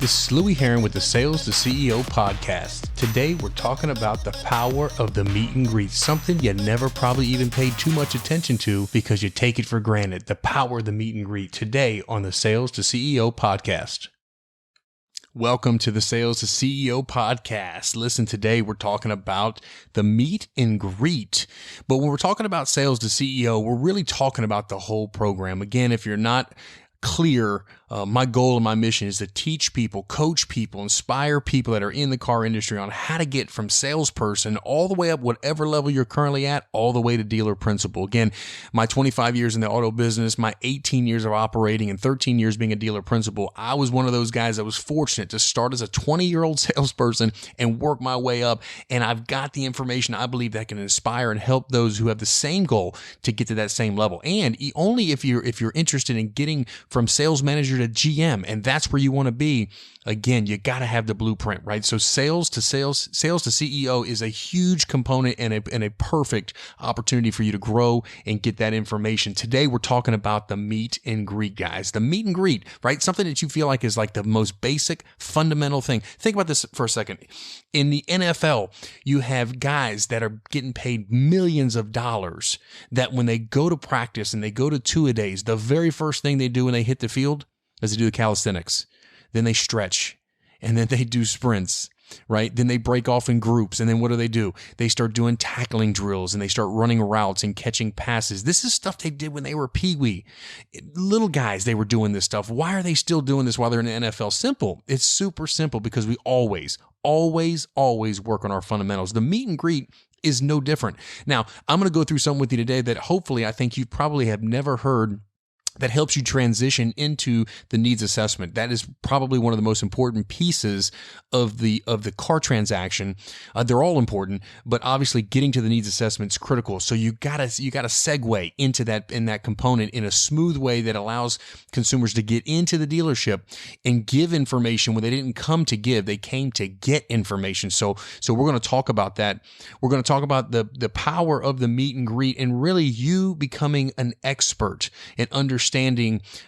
This is Louie Heron with the Sales to CEO podcast. Today we're talking about the power of the meet and greet, something you never probably even paid too much attention to because you take it for granted. The power of the meet and greet today on the Sales to CEO podcast. Welcome to the Sales to CEO podcast. Listen, today we're talking about the meet and greet. But when we're talking about Sales to CEO, we're really talking about the whole program. Again, if you're not clear, my goal and my mission is to teach people, coach people, inspire people that are in the car industry on how to get from salesperson all the way up, whatever level you're currently at, all the way to dealer principal. Again, my 25 years in the auto business, my 18 years of operating and 13 years being a dealer principal, I was one of those guys that was fortunate to start as a 20-year-old salesperson and work my way up. And I've got the information I believe that can inspire and help those who have the same goal to get to that same level. And only if you're interested in getting from sales manager to GM, and that's where you want to be. Again, you got to have the blueprint, right? So sales to CEO is a huge component and a perfect opportunity for you to grow and get that information. Today, we're talking about the meet and greet, guys. The meet and greet, right? Something that you feel like is like the most basic, fundamental thing. Think about this for a second. In the NFL, you have guys that are getting paid millions of dollars that when they go to practice and they go to two-a-days, the very first thing they do when they hit the field is they do the calisthenics. Then they stretch, and then they do sprints, right? Then they break off in groups, and then what do? They start doing tackling drills, and they start running routes and catching passes. This is stuff they did when they were peewee. Little guys, they were doing this stuff. Why are they still doing this while they're in the NFL? Simple. It's super simple because we always work on our fundamentals. The meet and greet is no different. Now, I'm going to go through something with you today that hopefully I think you probably have never heard that helps you transition into the needs assessment. That is probably one of the most important pieces of the car transaction. They're all important, but obviously getting to the needs assessment is critical. So you gotta segue into that component in a smooth way that allows consumers to get into the dealership and give information when they didn't come to give, they came to get information. So we're going to talk about that. We're going to talk about the power of the meet and greet and really you becoming an expert and understanding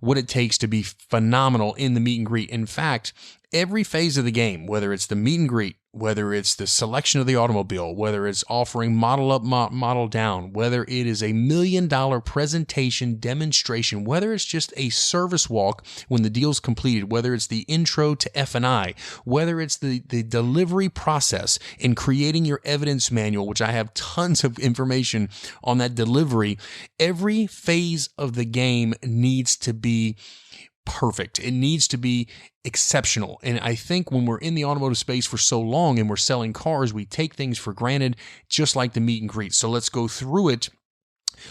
what it takes to be phenomenal in the meet and greet. In fact, every phase of the game, whether it's the meet and greet, whether it's the selection of the automobile, whether it's offering model up, model down, whether it is $1 million presentation demonstration, whether it's just a service walk when the deal's completed, whether it's the intro to F&I, whether it's the delivery process in creating your evidence manual, which I have tons of information on that delivery, every phase of the game needs to be perfect. It needs to be exceptional. And I think when we're in the automotive space for so long and we're selling cars, we take things for granted, just like the meet and greet. So let's go through it.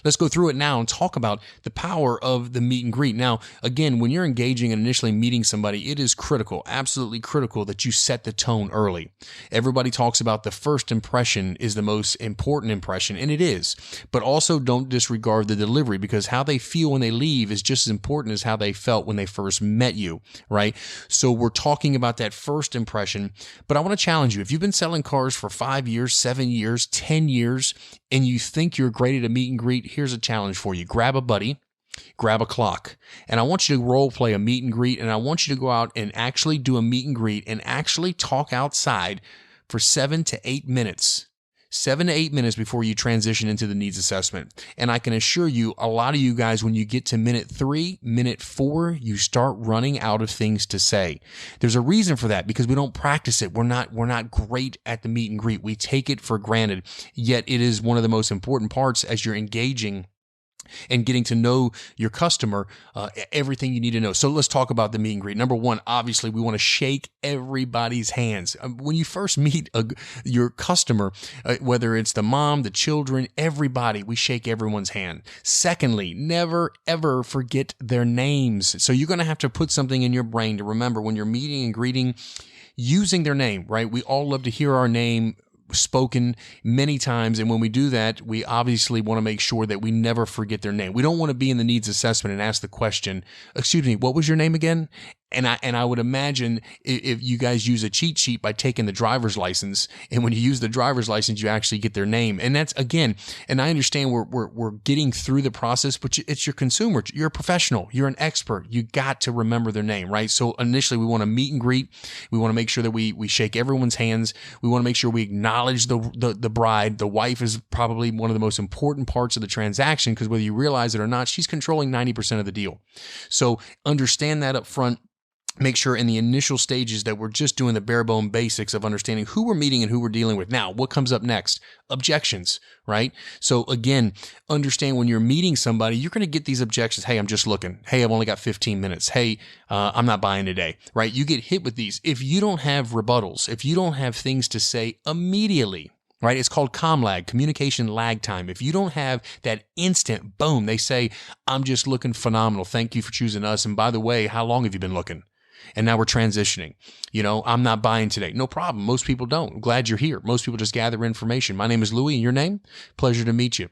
Let's go through it now and talk about the power of the meet and greet. Now, again, when you're engaging and initially meeting somebody, it is critical, absolutely critical that you set the tone early. Everybody talks about the first impression is the most important impression, and it is. But also don't disregard the delivery because how they feel when they leave is just as important as how they felt when they first met you, right? So we're talking about that first impression, but I want to challenge you. If you've been selling cars for 5 years, 7 years, 10 years, and you think you're great at a meet and greet, here's a challenge for you. Grab a buddy, grab a clock, and I want you to role play a meet and greet, and I want you to go out and actually do a meet and greet and actually talk outside for 7 to 8 minutes. 7 to 8 minutes before you transition into the needs assessment. And I can assure you, a lot of you guys, when you get to minute 3, minute 4, you start running out of things to say. There's a reason for that because we don't practice it. We're not great at the meet and greet. We take it for granted. Yet it is one of the most important parts as you're engaging and getting to know your customer, everything you need to know. So let's talk about the meet and greet. Number one, obviously, we want to shake everybody's hands. When you first meet your customer, whether it's the mom, the children, everybody, we shake everyone's hand. Secondly, never, ever forget their names. So you're going to have to put something in your brain to remember when you're meeting and greeting, using their name, right? We all love to hear our name spoken many times. And when we do that, we obviously want to make sure that we never forget their name. We don't want to be in the needs assessment and ask the question, excuse me, what was your name again? And I would imagine if you guys use a cheat sheet by taking the driver's license, and when you use the driver's license, you actually get their name. And that's, again, and I understand we're getting through the process, but it's your consumer. You're a professional. You're an expert. You got to remember their name, right? So initially we want to meet and greet. We want to make sure that we shake everyone's hands. We want to make sure we acknowledge the bride. The wife is probably one of the most important parts of the transaction, because whether you realize it or not, she's controlling 90% of the deal. So understand that up front. Make sure in the initial stages that we're just doing the bare bone basics of understanding who we're meeting and who we're dealing with. Now, what comes up next? Objections, right? So again, understand when you're meeting somebody, you're going to get these objections. Hey, I'm just looking. Hey, I've only got 15 minutes. Hey, I'm not buying today, right? You get hit with these. If you don't have rebuttals, if you don't have things to say immediately, right? It's called lag, communication lag time. If you don't have that instant, boom, they say, I'm just looking phenomenal. Thank you for choosing us. And by the way, how long have you been looking? And now we're transitioning. I'm not buying today. No problem. Most people don't. I'm glad you're here. Most people just gather information. My name is Louie, and your name? Pleasure to meet you.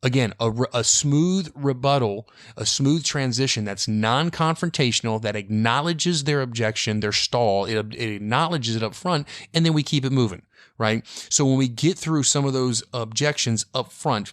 Again, a smooth rebuttal, a smooth transition that's non-confrontational, that acknowledges their objection, their stall. It acknowledges it up front, and then we keep it moving, right? So when we get through some of those objections up front,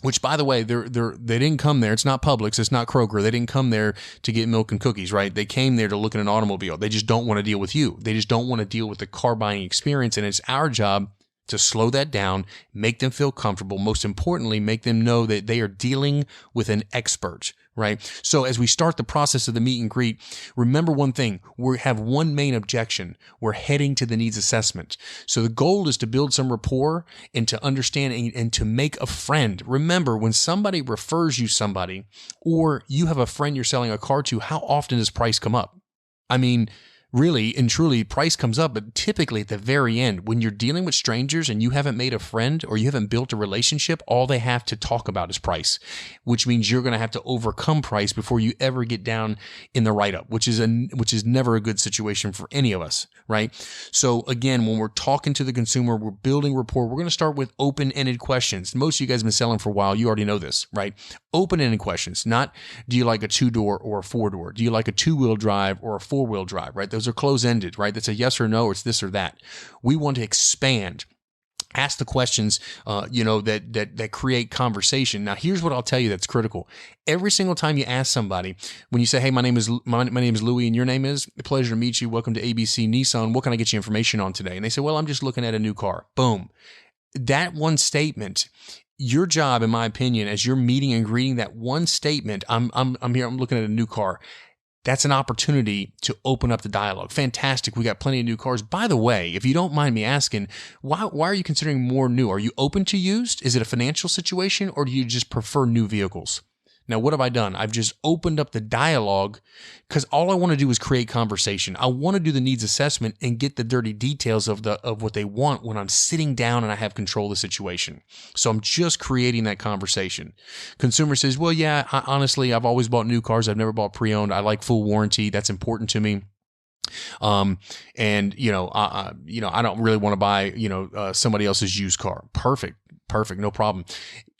which, by the way, they didn't come there. It's not Publix. It's not Kroger. They didn't come there to get milk and cookies, right? They came there to look at an automobile. They just don't want to deal with you. They just don't want to deal with the car buying experience. And it's our job to slow that down, make them feel comfortable. Most importantly, make them know that they are dealing with an expert, right? So as we start the process of the meet and greet, remember one thing: we have one main objection. We're heading to the needs assessment. So the goal is to build some rapport and to understand and to make a friend. Remember, when somebody refers you somebody, or you have a friend you're selling a car to, how often does price come up? I mean, really and truly, price comes up, but typically at the very end, when you're dealing with strangers and you haven't made a friend or you haven't built a relationship, all they have to talk about is price, which means you're going to have to overcome price before you ever get down in the write-up, which is never a good situation for any of us, right? So again, when we're talking to the consumer, we're building rapport. We're going to start with open-ended questions. Most of you guys have been selling for a while. You already know this, right? Open-ended questions, not do you like a 2-door or a 4-door? Do you like a 2-wheel drive or a 4-wheel drive, right? Those are close-ended, right? That's a yes or no, or it's this or that. We want to expand. Ask the questions, that create conversation. Now, here's what I'll tell you that's critical. Every single time you ask somebody, when you say, "Hey, my name is Louie, and your name is," "A pleasure to meet you. Welcome to ABC Nissan. What can I get you information on today?" And they say, "Well, I'm just looking at a new car." Boom. That one statement. Your job, in my opinion, as you're meeting and greeting, that one statement, I'm here, I'm looking at a new car. That's an opportunity to open up the dialogue. Fantastic. We got plenty of new cars. By the way, if you don't mind me asking, why are you considering more new? Are you open to used? Is it a financial situation, or do you just prefer new vehicles? Now, what have I done? I've just opened up the dialogue, because all I want to do is create conversation. I want to do the needs assessment and get the dirty details of what they want when I'm sitting down and I have control of the situation. So I'm just creating that conversation. Consumer says, "Well, yeah, honestly, I've always bought new cars. I've never bought pre-owned. I like full warranty. That's important to me. I don't really want to buy, somebody else's used car." Perfect. No problem.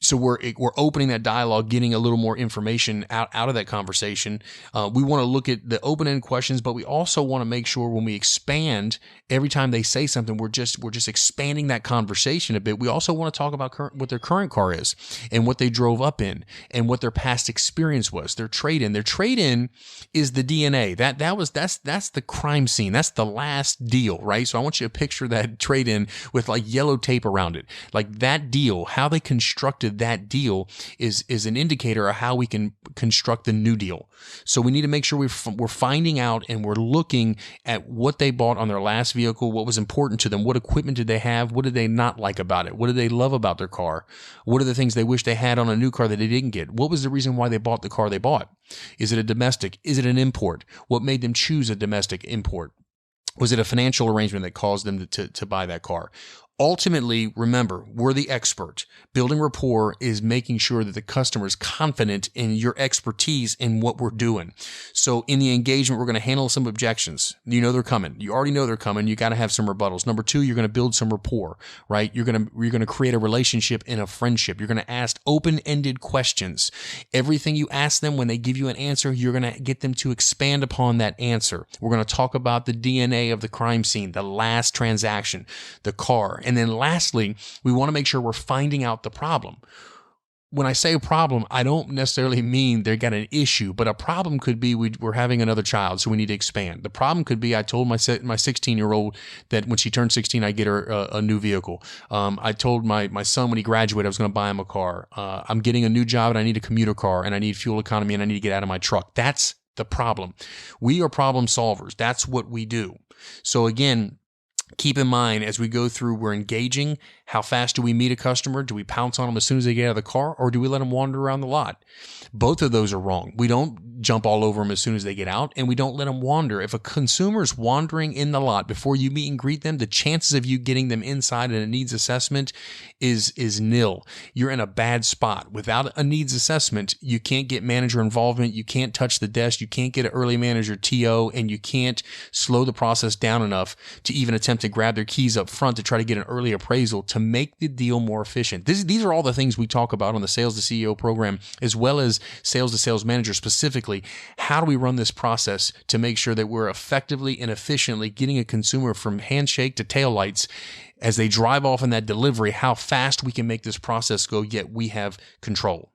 So we're opening that dialogue, getting a little more information out of that conversation. We want to look at the open-ended questions, but we also want to make sure when we expand, every time they say something, we're just expanding that conversation a bit. We also want to talk about what their current car is and what they drove up in and what their past experience was. Their trade-in. Their trade-in is the DNA. That's the crime scene. That's the last deal, right? So I want you to picture that trade-in with like yellow tape around it. Like that deal, how they constructed that deal is an indicator of how we can construct the new deal. So we need to make sure we're finding out and we're looking at what they bought on their last vehicle, what was important to them, what equipment did they have, what did they not like about it, what did they love about their car, what are the things they wish they had on a new car that they didn't get, what was the reason why they bought the car they bought, is it a domestic, is it an import, what made them choose a domestic import, was it a financial arrangement that caused them to buy that car? Ultimately, remember, we're the expert. Building rapport is making sure that the customer is confident in your expertise in what we're doing. So in the engagement, we're going to handle some objections. You know they're coming. You already know they're coming. You got to have some rebuttals. Number two, you're going to build some rapport, right? You're going to create a relationship and a friendship. You're going to ask open-ended questions. Everything you ask them, when they give you an answer, you're going to get them to expand upon that answer. We're going to talk about the DNA of the crime scene, the last transaction, the car. And then lastly, we want to make sure we're finding out the problem. When I say a problem, I don't necessarily mean they got an issue, but a problem could be we're having another child, so we need to expand. The problem could be I told my 16-year-old that when she turned 16, I'd get her a new vehicle. I told my son when he graduated I was going to buy him a car. I'm getting a new job and I need a commuter car and I need fuel economy and I need to get out of my truck. That's the problem. We are problem solvers. That's what we do. So again, keep in mind as we go through, we're engaging. How fast do we meet a customer? Do we pounce on them as soon as they get out of the car, or do we let them wander around the lot? Both of those are wrong. We don't jump all over them as soon as they get out, and we don't let them wander. If a consumer is wandering in the lot before you meet and greet them, the chances of you getting them inside in a needs assessment is nil. You're in a bad spot. Without a needs assessment, you can't get manager involvement, you can't touch the desk, you can't get an early manager TO, and you can't slow the process down enough to even attempt to grab their keys up front to try to get an early appraisal to make the deal more efficient. These are all the things we talk about on the Sales to CEO program, as well as Sales to Sales Manager specifically. How do we run this process to make sure that we're effectively and efficiently getting a consumer from handshake to taillights as they drive off in that delivery, how fast we can make this process go, yet we have control.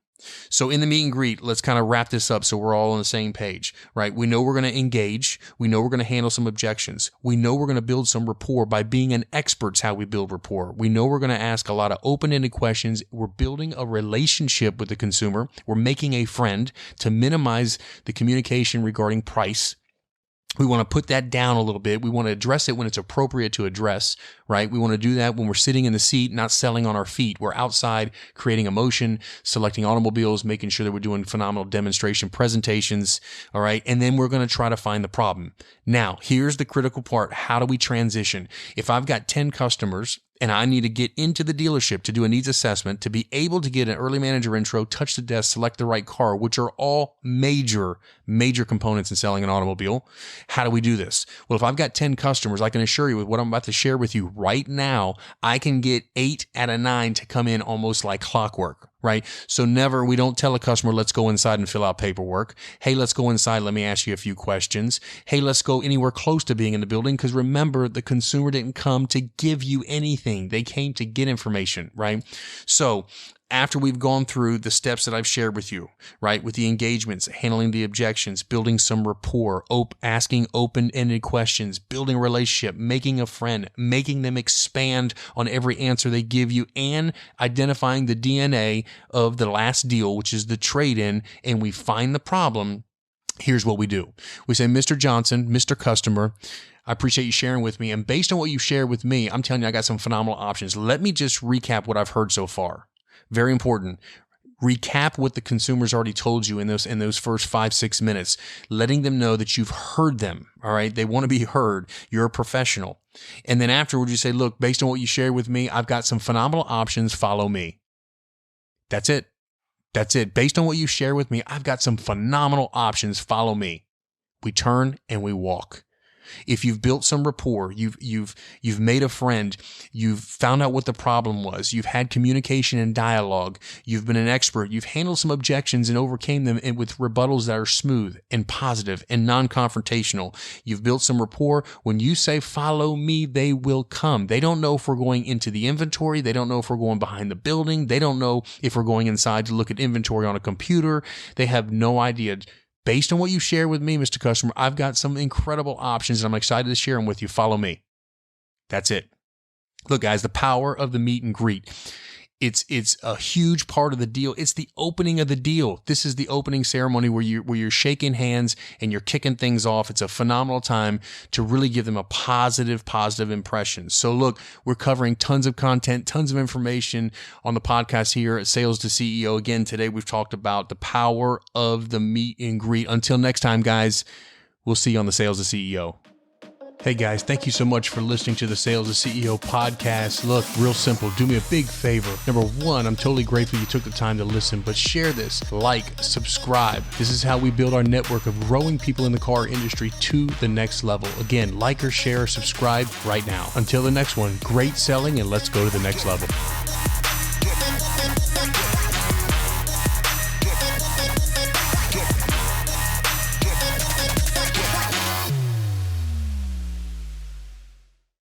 So in the meet and greet, let's kind of wrap this up so we're all on the same page, right? We know we're going to engage. We know we're going to handle some objections. We know we're going to build some rapport by being an expert's how we build rapport. We know we're going to ask a lot of open-ended questions. We're building a relationship with the consumer. We're making a friend to minimize the communication regarding price. We want to put that down a little bit. We want to address it when it's appropriate to address, right? We want to do that when we're sitting in the seat, not selling on our feet. We're outside creating emotion, selecting automobiles, making sure that we're doing phenomenal demonstration presentations, all right? And then we're going to try to find the problem. Now, here's the critical part. How do we transition? If I've got 10 customers and I need to get into the dealership to do a needs assessment, to be able to get an early manager intro, touch the desk, select the right car, which are all major components in selling an automobile. How do we do this? Well, if I've got 10 customers, I can assure you with what I'm about to share with you right now, I can get 8 out of 9 to come in almost like clockwork, right? So we don't tell a customer, let's go inside and fill out paperwork. Hey, let's go inside. Let me ask you a few questions. Hey, let's go anywhere close to being in the building. Because remember, the consumer didn't come to give you anything. They came to get information, right? So after we've gone through the steps that I've shared with you, right, with the engagements, handling the objections, building some rapport, asking open-ended questions, building a relationship, making a friend, making them expand on every answer they give you, and identifying the DNA of the last deal, which is the trade-in, and we find the problem, here's what we do. We say, Mr. Johnson, Mr. Customer, I appreciate you sharing with me. And based on what you shared with me, I'm telling you, I got some phenomenal options. Let me just recap what I've heard so far. Very important. Recap what the consumer's already told you in those first 5-6 minutes, letting them know that you've heard them. All right. They want to be heard. You're a professional. And then afterwards you say, look, based on what you shared with me, I've got some phenomenal options. Follow me. That's it. That's it. Based on what you share with me, I've got some phenomenal options. Follow me. We turn and we walk. If you've built some rapport, you've made a friend, you've found out what the problem was, you've had communication and dialogue, you've been an expert, you've handled some objections and overcame them with rebuttals that are smooth and positive and non-confrontational. You've built some rapport. When you say, follow me, they will come. They don't know if we're going into the inventory. They don't know if we're going behind the building. They don't know if we're going inside to look at inventory on a computer. They have no idea. Based on what you share with me, Mr. Customer, I've got some incredible options and I'm excited to share them with you. Follow me. That's it. Look, guys, the power of the meet and greet. It's a huge part of the deal. It's the opening of the deal. This is the opening ceremony where you're shaking hands and you're kicking things off. It's a phenomenal time to really give them a positive impression. So look, we're covering tons of content, tons of information on the podcast here at Sales to CEO. Again, today we've talked about the power of the meet and greet. Until next time, guys, we'll see you on the Sales to CEO. Hey guys, thank you so much for listening to the Sales to CEO podcast. Look, real simple, do me a big favor. Number one, I'm totally grateful you took the time to listen, but share this, like, subscribe. This is how we build our network of growing people in the car industry to the next level. Again, like or share or subscribe right now. Until the next one, great selling, and let's go to the next level.